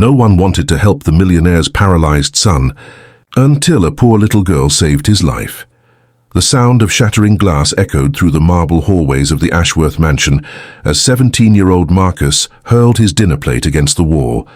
No one wanted to help the millionaire's paralyzed son, until a poor little girl saved his life. The sound of shattering glass echoed through the marble hallways of the Ashworth mansion as 17-year-old Marcus hurled his dinner plate against the wall.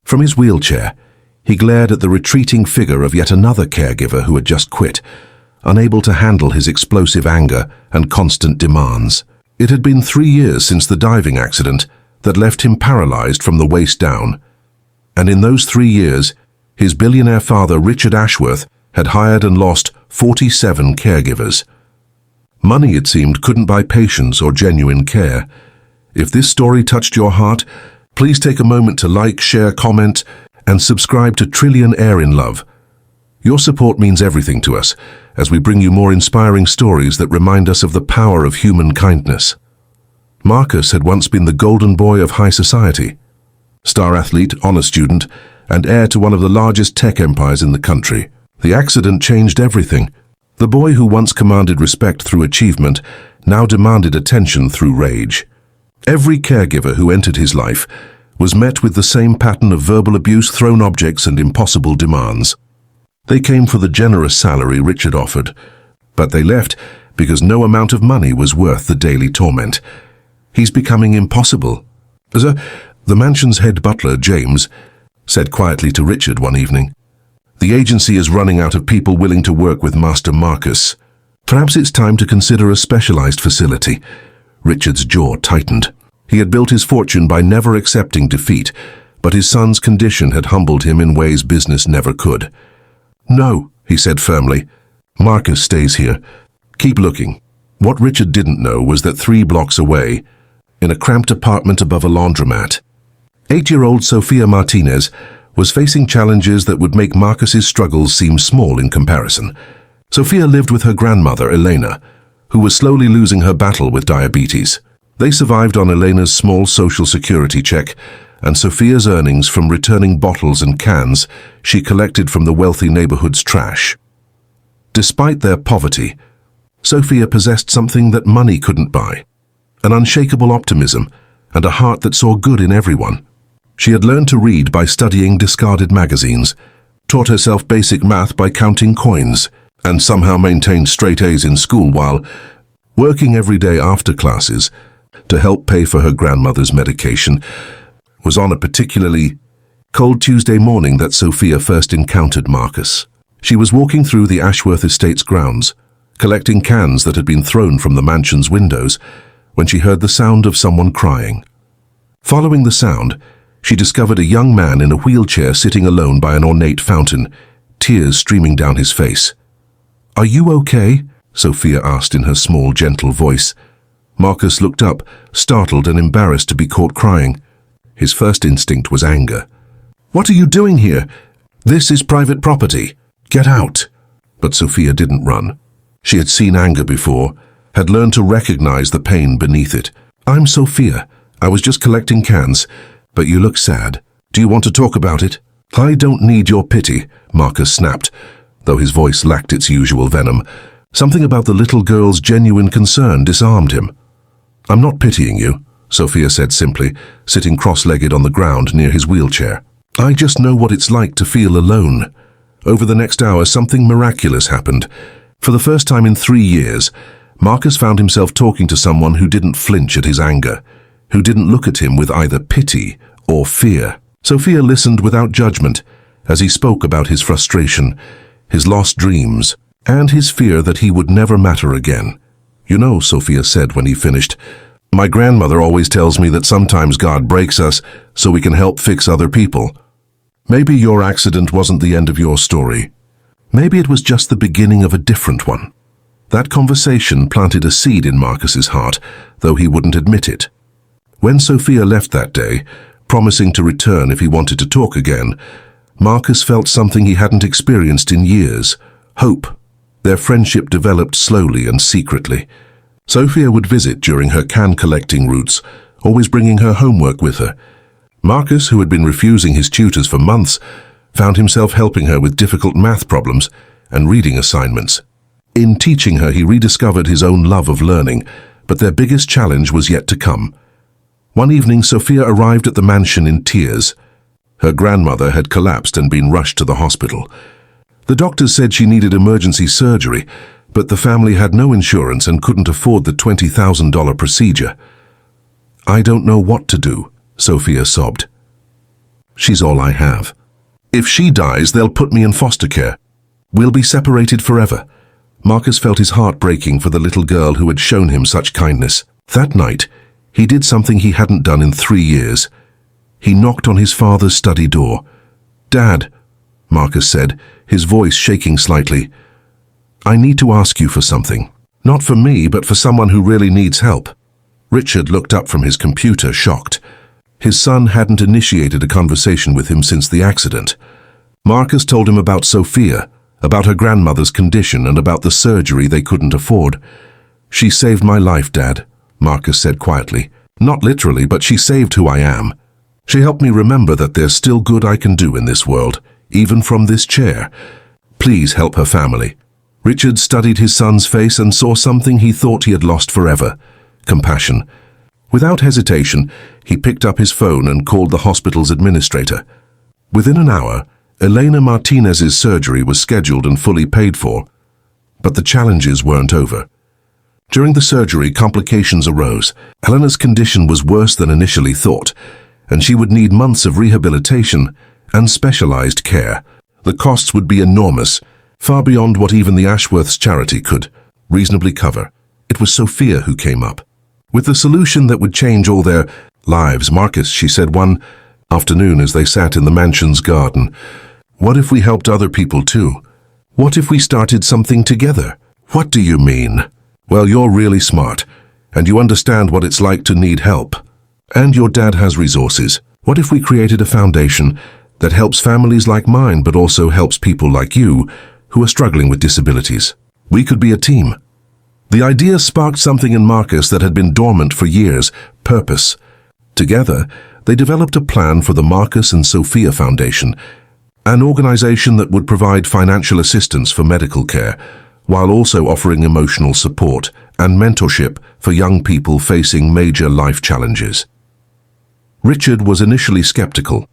From his wheelchair, he glared at the retreating figure of yet another caregiver who had just quit, unable to handle his explosive anger and constant demands. It had been 3 years since the diving accident that left him paralyzed from the waist down. And in those 3 years, his billionaire father, Richard Ashworth, had hired and lost 47 caregivers. Money, it seemed, couldn't buy patience or genuine care. If this story touched your heart, please take a moment to like, share, comment, and subscribe to Millionaire in Love. Your support means everything to us as we bring you more inspiring stories that remind us of the power of human kindness. Marcus had once been the golden boy of high society, star athlete, honor student, and heir to one of the largest tech empires in the country. The accident changed everything. The boy who once commanded respect through achievement now demanded attention through rage. Every caregiver who entered his life was met with the same pattern of verbal abuse, thrown objects, and impossible demands. They came for the generous salary Richard offered, but they left because no amount of money was worth the daily torment. He's becoming impossible. The mansion's head butler, James, said quietly to Richard one evening. The agency is running out of people willing to work with Master Marcus. Perhaps it's time to consider a specialized facility. Richard's jaw tightened. He had built his fortune by never accepting defeat, but his son's condition had humbled him in ways business never could. No, he said firmly. Marcus stays here. Keep looking. What Richard didn't know was that 3 blocks away, in a cramped apartment above a laundromat, 8-year-old Sofia Martinez was facing challenges that would make Marcus's struggles seem small in comparison. Sofia lived with her grandmother, Elena, who was slowly losing her battle with diabetes. They survived on Elena's small social security check and Sofia's earnings from returning bottles and cans she collected from the wealthy neighborhood's trash. Despite their poverty, Sofia possessed something that money couldn't buy: an unshakable optimism and a heart that saw good in everyone. She had learned to read by studying discarded magazines, taught herself basic math by counting coins, and somehow maintained straight A's in school while working every day after classes to help pay for her grandmother's medication. Was on a particularly cold Tuesday morning that Sofia first encountered Marcus. She was walking through the Ashworth estate's grounds, collecting cans that had been thrown from the mansion's windows, when she heard the sound of someone crying. Following the sound, she discovered a young man in a wheelchair sitting alone by an ornate fountain, tears streaming down his face. "Are you okay?" Sofia asked in her small, gentle voice. Marcus looked up, startled and embarrassed to be caught crying. His first instinct was anger. "What are you doing here? This is private property. Get out." But Sofia didn't run. She had seen anger before, had learned to recognize the pain beneath it. "I'm Sofia. I was just collecting cans. But you look sad. Do you want to talk about it?" "I don't need your pity," Marcus snapped, though his voice lacked its usual venom. Something about the little girl's genuine concern disarmed him. "I'm not pitying you," Sofia said simply, sitting cross-legged on the ground near his wheelchair. "I just know what it's like to feel alone." Over the next hour, something miraculous happened. For the first time in 3 years, Marcus found himself talking to someone who didn't flinch at his anger, who didn't look at him with either pity or fear. Sofia listened without judgment as he spoke about his frustration, his lost dreams, and his fear that he would never matter again. "You know," Sofia said when he finished, "my grandmother always tells me that sometimes God breaks us so we can help fix other people. Maybe your accident wasn't the end of your story. Maybe it was just the beginning of a different one." That conversation planted a seed in Marcus's heart, though he wouldn't admit it. When Sofia left that day, promising to return if he wanted to talk again, Marcus felt something he hadn't experienced in years: hope. Their friendship developed slowly and secretly. Sofia would visit during her can-collecting routes, always bringing her homework with her. Marcus, who had been refusing his tutors for months, found himself helping her with difficult math problems and reading assignments. In teaching her, he rediscovered his own love of learning, but their biggest challenge was yet to come. One evening, Sofia arrived at the mansion in tears. Her grandmother had collapsed and been rushed to the hospital. The doctors said she needed emergency surgery, but the family had no insurance and couldn't afford the $20,000 procedure. "I don't know what to do," Sofia sobbed. "She's all I have. If she dies, they'll put me in foster care. We'll be separated forever." Marcus felt his heart breaking for the little girl who had shown him such kindness. That night, he did something he hadn't done in 3 years. He knocked on his father's study door. "Dad," Marcus said, his voice shaking slightly, "I need to ask you for something. Not for me, but for someone who really needs help." Richard looked up from his computer, shocked. His son hadn't initiated a conversation with him since the accident. Marcus told him about Sofia, about her grandmother's condition, and about the surgery they couldn't afford. "She saved my life, Dad," Marcus said quietly. "Not literally, but she saved who I am. She helped me remember that there's still good I can do in this world, even from this chair. Please help her family." Richard studied his son's face and saw something he thought he had lost forever: compassion. Without hesitation, he picked up his phone and called the hospital's administrator. Within an hour, Elena Martinez's surgery was scheduled and fully paid for. But the challenges weren't over. During the surgery, complications arose. Elena's condition was worse than initially thought, and she would need months of rehabilitation and specialized care. The costs would be enormous, far beyond what even the Ashworth's charity could reasonably cover. It was Sofia who came up with the solution that would change all their lives. "Marcus," she said one afternoon as they sat in the mansion's garden, "what if we helped other people too? What if we started something together?" "What do you mean?" "Well, you're really smart, and you understand what it's like to need help. And your dad has resources. What if we created a foundation that helps families like mine, but also helps people like you who are struggling with disabilities? We could be a team." The idea sparked something in Marcus that had been dormant for years: purpose. Together, they developed a plan for the Marcus and Sofia Foundation, an organization that would provide financial assistance for medical care, while also offering emotional support and mentorship for young people facing major life challenges. Richard was initially skeptical,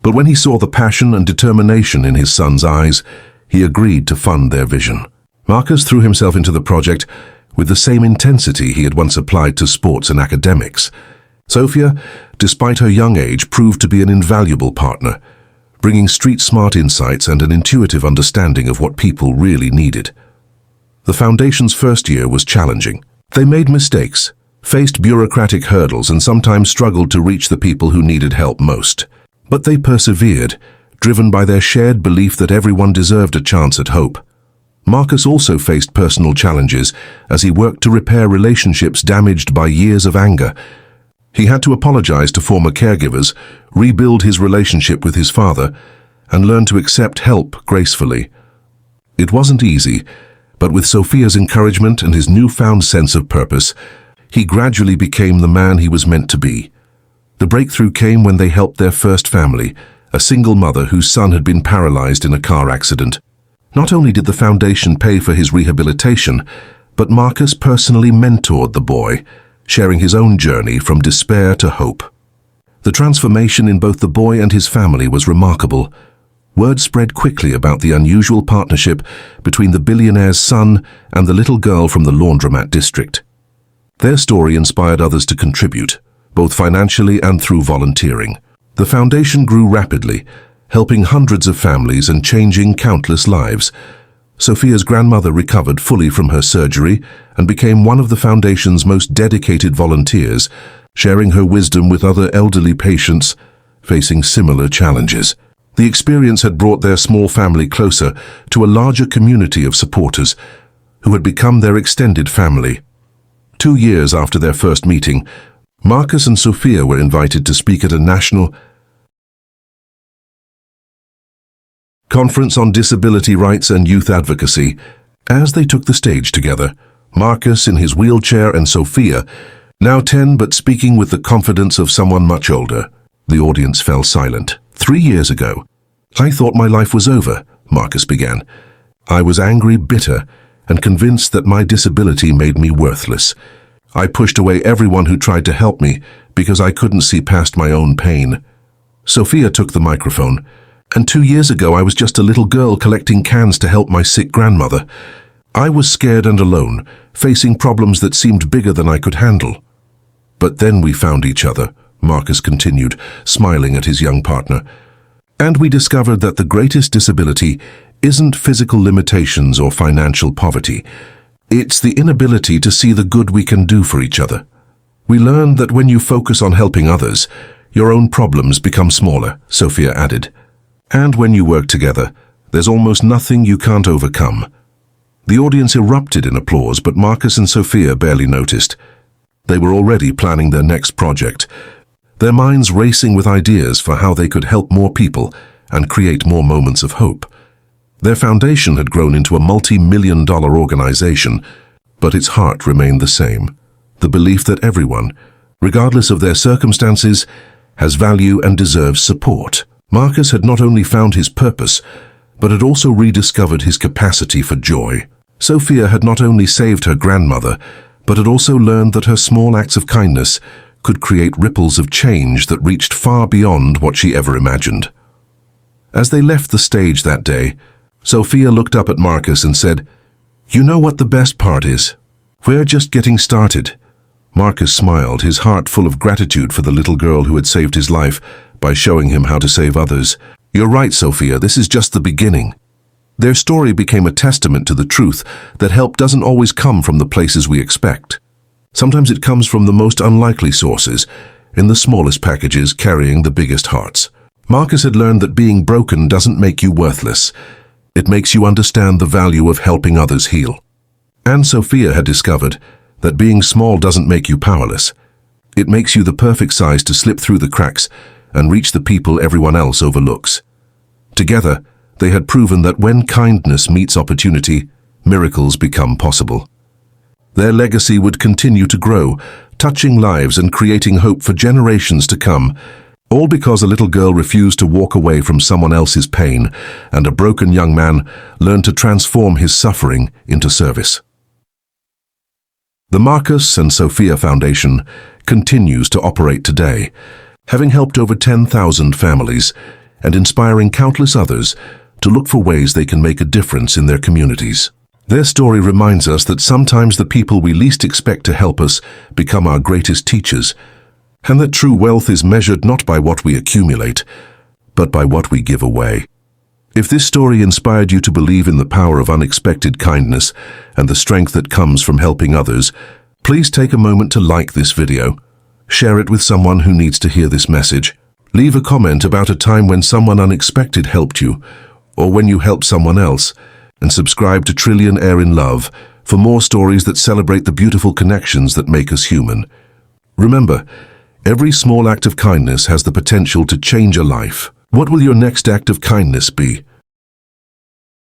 but when he saw the passion and determination in his son's eyes, he agreed to fund their vision. Marcus threw himself into the project with the same intensity he had once applied to sports and academics. Sofia, despite her young age, proved to be an invaluable partner, bringing street-smart insights and an intuitive understanding of what people really needed. The foundation's first year was challenging. They made mistakes, faced bureaucratic hurdles, and sometimes struggled to reach the people who needed help most. But they persevered, driven by their shared belief that everyone deserved a chance at hope. Marcus also faced personal challenges as he worked to repair relationships damaged by years of anger. He had to apologize to former caregivers, rebuild his relationship with his father, and learn to accept help gracefully. It wasn't easy, but with Sofia's encouragement and his newfound sense of purpose, he gradually became the man he was meant to be. The breakthrough came when they helped their first family, a single mother whose son had been paralyzed in a car accident. Not only did the foundation pay for his rehabilitation, but Marcus personally mentored the boy, sharing his own journey from despair to hope. The transformation in both the boy and his family was remarkable. Word spread quickly about the unusual partnership between the billionaire's son and the little girl from the laundromat district. Their story inspired others to contribute, both financially and through volunteering. The foundation grew rapidly, helping hundreds of families and changing countless lives. Sofia's grandmother recovered fully from her surgery and became one of the foundation's most dedicated volunteers, sharing her wisdom with other elderly patients facing similar challenges. The experience had brought their small family closer to a larger community of supporters who had become their extended family. 2 years after their first meeting, Marcus and Sofia were invited to speak at a national conference on disability rights and youth advocacy. As they took the stage together, Marcus in his wheelchair and Sofia, now 10 but speaking with the confidence of someone much older, the audience fell silent. 3 years ago, "I thought my life was over," Marcus began. "I was angry, bitter, and convinced that my disability made me worthless. I pushed away everyone who tried to help me because I couldn't see past my own pain. Sofia took the microphone. "And 2 years ago I was just a little girl collecting cans to help my sick grandmother. I was scared and alone, facing problems that seemed bigger than I could handle. But then we found each other," Marcus continued, smiling at his young partner. "And we discovered that the greatest disability isn't physical limitations or financial poverty. It's the inability to see the good we can do for each other. We learned that when you focus on helping others, your own problems become smaller," Sofia added. "And when you work together, there's almost nothing you can't overcome." The audience erupted in applause, but Marcus and Sofia barely noticed. They were already planning their next project, their minds racing with ideas for how they could help more people and create more moments of hope. Their foundation had grown into a multi-million-dollar organization, but its heart remained the same: the belief that everyone, regardless of their circumstances, has value and deserves support. Marcus had not only found his purpose, but had also rediscovered his capacity for joy. Sofia had not only saved her grandmother, but had also learned that her small acts of kindness could create ripples of change that reached far beyond what she ever imagined. As they left the stage that day, Sofia looked up at Marcus and said, "You know what the best part is? We're just getting started." Marcus smiled, his heart full of gratitude for the little girl who had saved his life by showing him how to save others. "You're right, Sofia, this is just the beginning." Their story became a testament to the truth that help doesn't always come from the places we expect. Sometimes it comes from the most unlikely sources, in the smallest packages carrying the biggest hearts. Marcus had learned that being broken doesn't make you worthless. It makes you understand the value of helping others heal. And Sofia had discovered that being small doesn't make you powerless. It makes you the perfect size to slip through the cracks and reach the people everyone else overlooks. Together, they had proven that when kindness meets opportunity, miracles become possible. Their legacy would continue to grow, touching lives and creating hope for generations to come, all because a little girl refused to walk away from someone else's pain, and a broken young man learned to transform his suffering into service. The Marcus and Sofia Foundation continues to operate today, having helped over 10,000 families and inspiring countless others to look for ways they can make a difference in their communities. Their story reminds us that sometimes the people we least expect to help us become our greatest teachers, and that true wealth is measured not by what we accumulate, but by what we give away. If this story inspired you to believe in the power of unexpected kindness and the strength that comes from helping others, please take a moment to like this video, share it with someone who needs to hear this message, leave a comment about a time when someone unexpected helped you, or when you helped someone else, and subscribe to Millionaire in Love for more stories that celebrate the beautiful connections that make us human. Remember, every small act of kindness has the potential to change a life. What will your next act of kindness be?